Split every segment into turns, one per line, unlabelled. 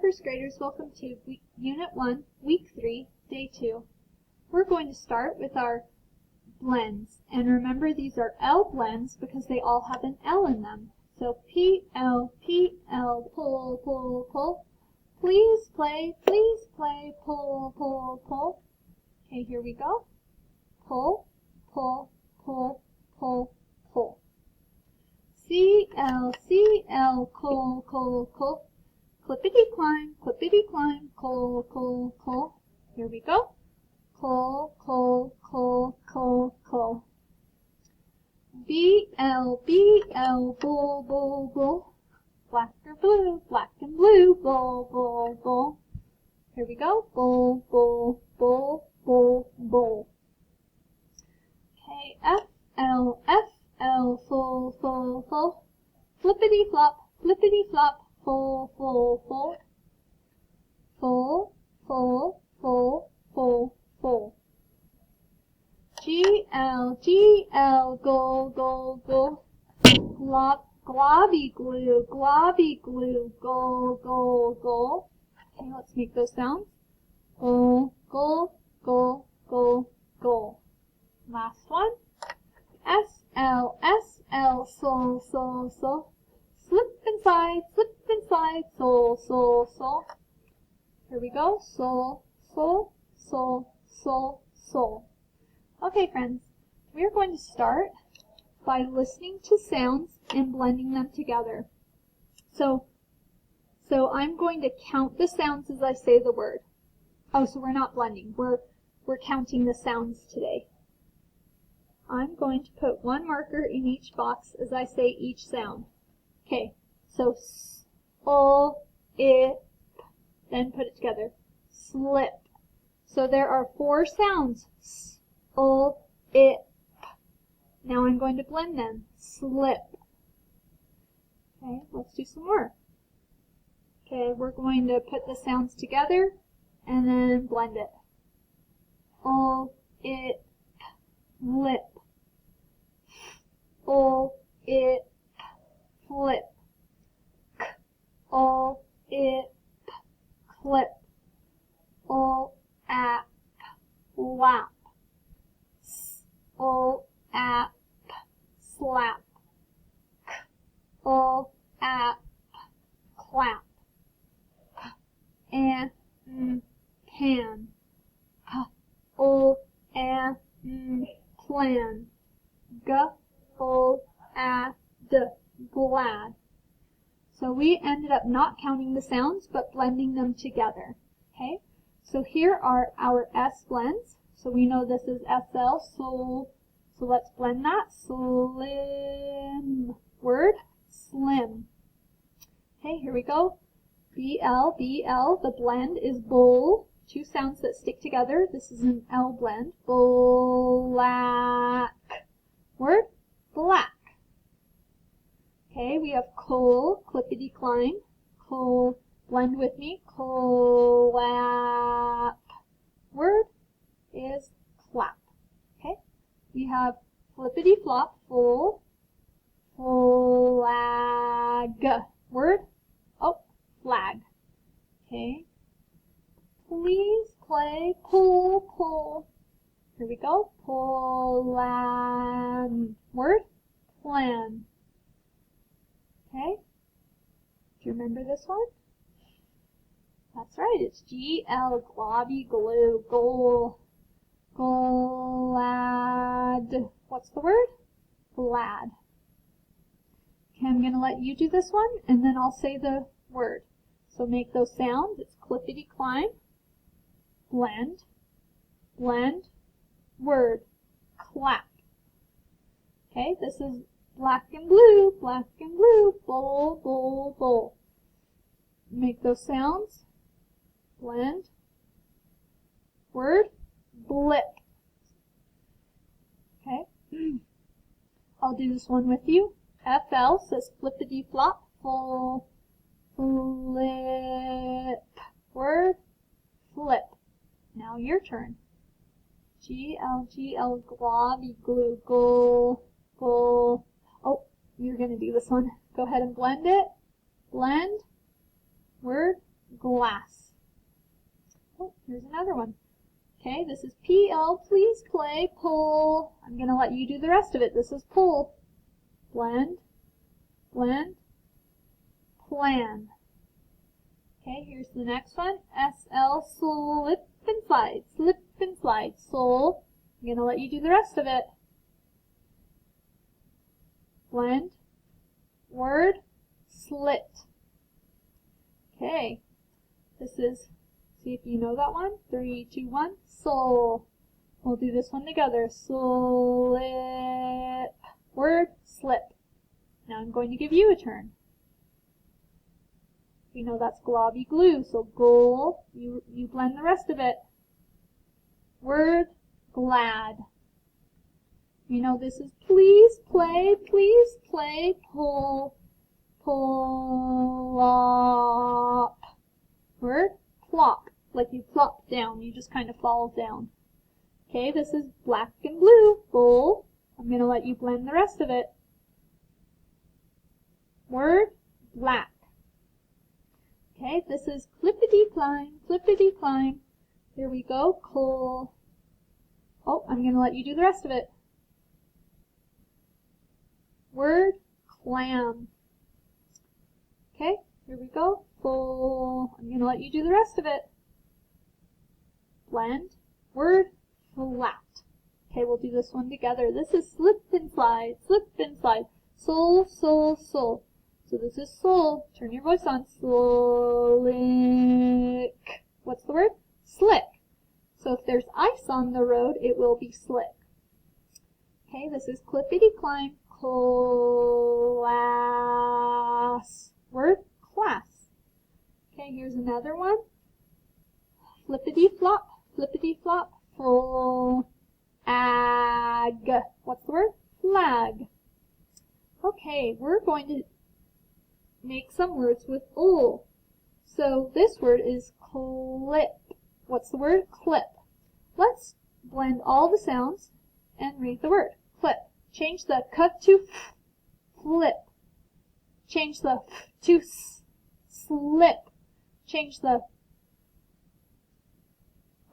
first graders, welcome to Unit 1, Week 3, Day 2. We're going to start with our blends, and remember these are L blends because they all have an L in them. So P, L, pull, pull, pull. Please play, pull, pull, pull. Okay, here we go. Pull, pull, pull, pull, pull. C, L, coal, coal, coal. Clippity climb, coal, coal, coal. Here we go. Coal, coal, coal, coal, coal. B, L, bull, bull, bull. Black or blue, black and blue, bull, bull, bull. Here we go. Bull, bull, bull, bull, bull. Okay, F, L, full, full, full. Flippity flop, full, full, full. Full, full, full, full, full. G, L, go, go, go. Globby glue, go, go, go. Okay, let's make those sounds. Go, go, go, go, go. Last one. S, L, soul, soul, soul. Slip and slide, soul, soul, soul. Here we go. Soul, soul, soul, soul, soul. Okay, friends, we are going to start by listening to sounds and blending them together. So I'm going to count the sounds as I say the word. Oh, so we're not blending. We're counting the sounds today. I'm going to put one marker in each box as I say each sound. Okay, so S, O, I, P. Then put it together. Slip. So there are 4 sounds. S, O, I, P. Now I'm going to blend them. Slip. Okay, let's do some more. Okay, we're going to put the sounds together and then blend it. O, I, P. Lip. O, I, P. Flip. K, O, I, P. Clip. O, A, P. Lap. S, O, A, P. Slap. K, O, A, P. Clap. P, A, N, pan. P, O, A, N, plan. G, O, A, D, glad. So we ended up not counting the sounds, but blending them together. Okay, so here are our S blends. So we know this is SL, so let's blend that. Slim. Word, slim. Okay, here we go. BL, the blend is bull. 2 sounds that stick together. This is an L blend. Black. Word, black. Okay, we have coal, clippity climb. Coal, blend with me. Clap. Word is clap. Okay, we have flippity flop, full. Flag. Word, oh, flag. Okay, please play pull, pull. Here we go. Plan. Word, plan. Okay, do you remember this one? That's right, it's GL, globby glue, goal, glad. What's the word? Glad. Okay, I'm going to let you do this one, and then I'll say the word. So make those sounds. It's clippity climb, blend, blend, word, clap. Okay, this is black and blue, bowl, bowl, bowl. Make those sounds. Blend. Word, blip. Okay, I'll do this one with you. FL says flippity flop, full, flip. Word, flip. Now your turn. GL, globby glue, goal, goal. Oh, you're going to do this one. Go ahead and blend it. Blend. Word, glass. Oh, here's another one. Okay, this is PL, please play, pull. I'm going to let you do the rest of it. This is pull. Blend, blend, plan. Okay, here's the next one. SL, slip and slide, slip and slide. Sol. I'm going to let you do the rest of it. Blend, word, slit. Okay, this is, see if you know that one. 3, 2, 1, sol. We'll do this one together. Slip, word, slip. Now I'm going to give you a turn. We know that's globby glue, so goal, you blend the rest of it. Word, glad. You know this is please play, pull, plop. Word, plop, like you plop down, you just kind of fall down. Okay, this is black and blue, bowl. I'm going to let you blend the rest of it. Word, black. Okay, this is clippity climb, clippity climb. Here we go, coal. Oh, I'm going to let you do the rest of it. Word, clam. Okay, here we go, full. I'm going to let you do the rest of it. Blend, word, flat. Okay, we'll do this one together. This is slip and slide, slip and slide. Sol, sol, sol. So this is sol. Turn your voice on. Slick. What's the word? Slick. So if there's ice on the road, it will be slick. Okay, this is clippity climb. Class. Word? Class. Okay, here's another one. Flippity flop. Flippity flop. Full. Ag. What's the word? Flag. Okay, we're going to make some words with ol. So this word is clip. What's the word? Clip. Let's blend all the sounds and read the word. Clip. Change the k to f. Flip. Change the f to s. Slip. Change the...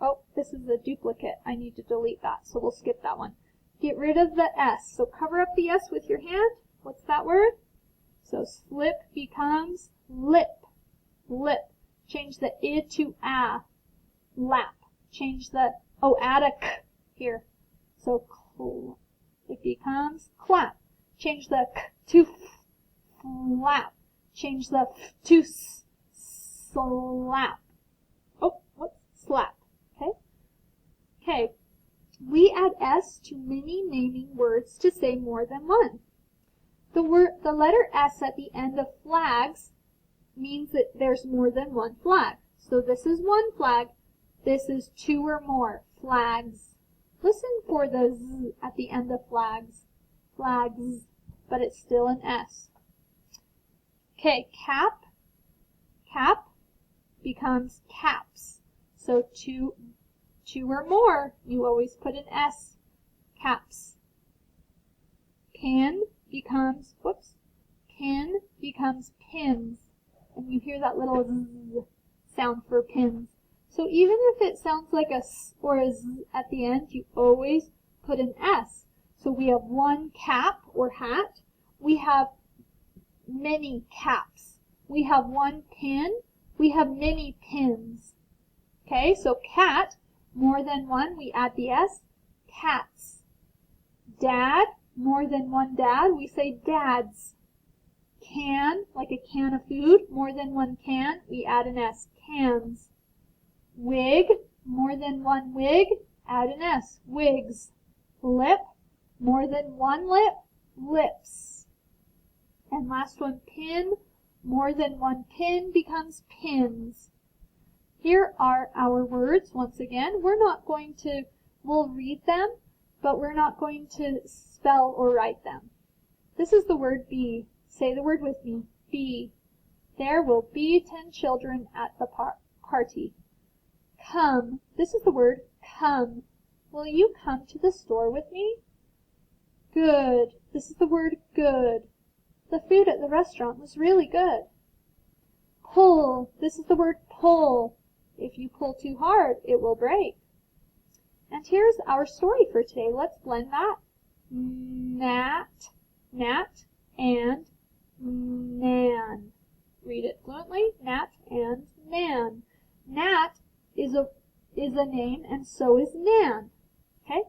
Oh, this is a duplicate. I need to delete that, so we'll skip that one. Get rid of the S. So cover up the S with your hand. What's that word? So slip becomes lip. Lip. Change the I to a. Lap. Change the, oh, add a k here. So it becomes clap. Change the k to f. Flap. Change the f to s. Slap. Oh, whoops, slap. Okay? Okay. We add S to many naming words to say more than one. The letter S at the end of flags means that there's more than one flag. So this is one flag. This is two or more flags. Listen for the Z at the end of flags. Flags, but it's still an S. Okay, cap. Cap becomes caps. So two or more, you always put an S. Caps. Can becomes, whoops, pin becomes pins. And you hear that little Z sound for pins. So even if it sounds like a S or a Z at the end, you always put an S. So we have one cap or hat. We have many caps. We have one pin. We have many pins. Okay, so cat, more than one, we add the S. Cats. Dad, more than one dad, we say dads. Can, like a can of food, more than one can, we add an S. Cans. Wig, more than one wig, add an S. Wigs. Lip, more than one lip, lips. And last one, pin, more than one pin becomes pins. Here are our words once again. We'll read them, but we're not going to spell or write them. This is the word be. Say the word with me. Be. There will be 10 children at the party. Come. This is the word come. Will you come to the store with me? Good. This is the word good. The food at the restaurant was really good. Pull. This is the word pull. If you pull too hard, it will break. And here's our story for today. Let's blend that. Nat, nat, and nan. Read it fluently. Nat and nan. Nat is a name, and so is nan. Okay?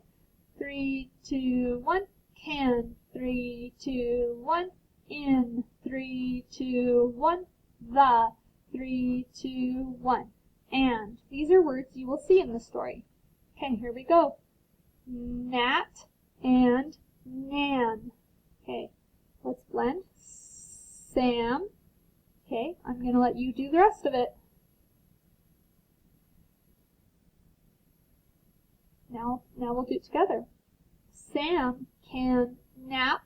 3, 2, 1. Can. 3, 2, 1. In. 3, 2, 1. The. 3, 2, 1. And. These are words you will see in the story. Okay, here we go. Nat and nan. Okay, let's blend. Sam. Okay, I'm going to let you do the rest of it. Now we'll do it together. Sam can nap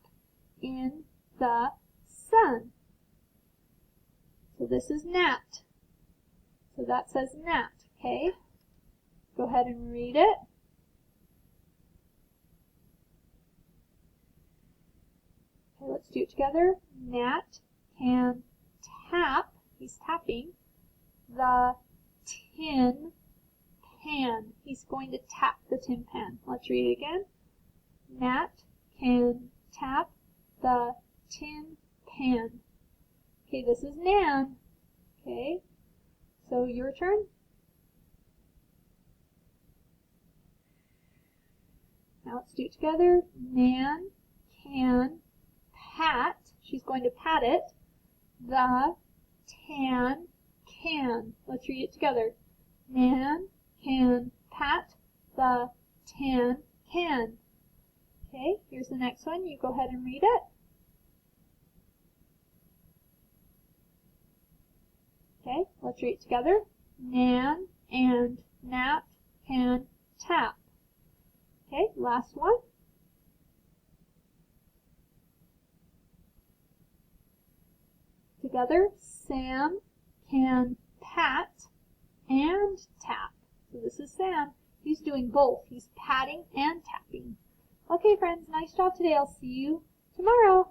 in the sun. So this is nat. So that says nat, okay? Go ahead and read it. Okay, let's do it together. Nat can tap, he's tapping, the tin pan. He's going to tap the tin pan. Let's read it again. Nat can tap the tin pan. Okay, this is nan. Okay, so your turn. Now let's do it together. Nan can pat, she's going to pat it, the tan can. Let's read it together. Nan can pat the tan can. Okay, here's the next one. You go ahead and read it. Okay, let's read it together. Nan and Nat can tap. Okay, last one. Together, Sam can pat and tap. So this is Sam. He's doing both. He's patting and tapping. Okay, friends, nice job today. I'll see you tomorrow.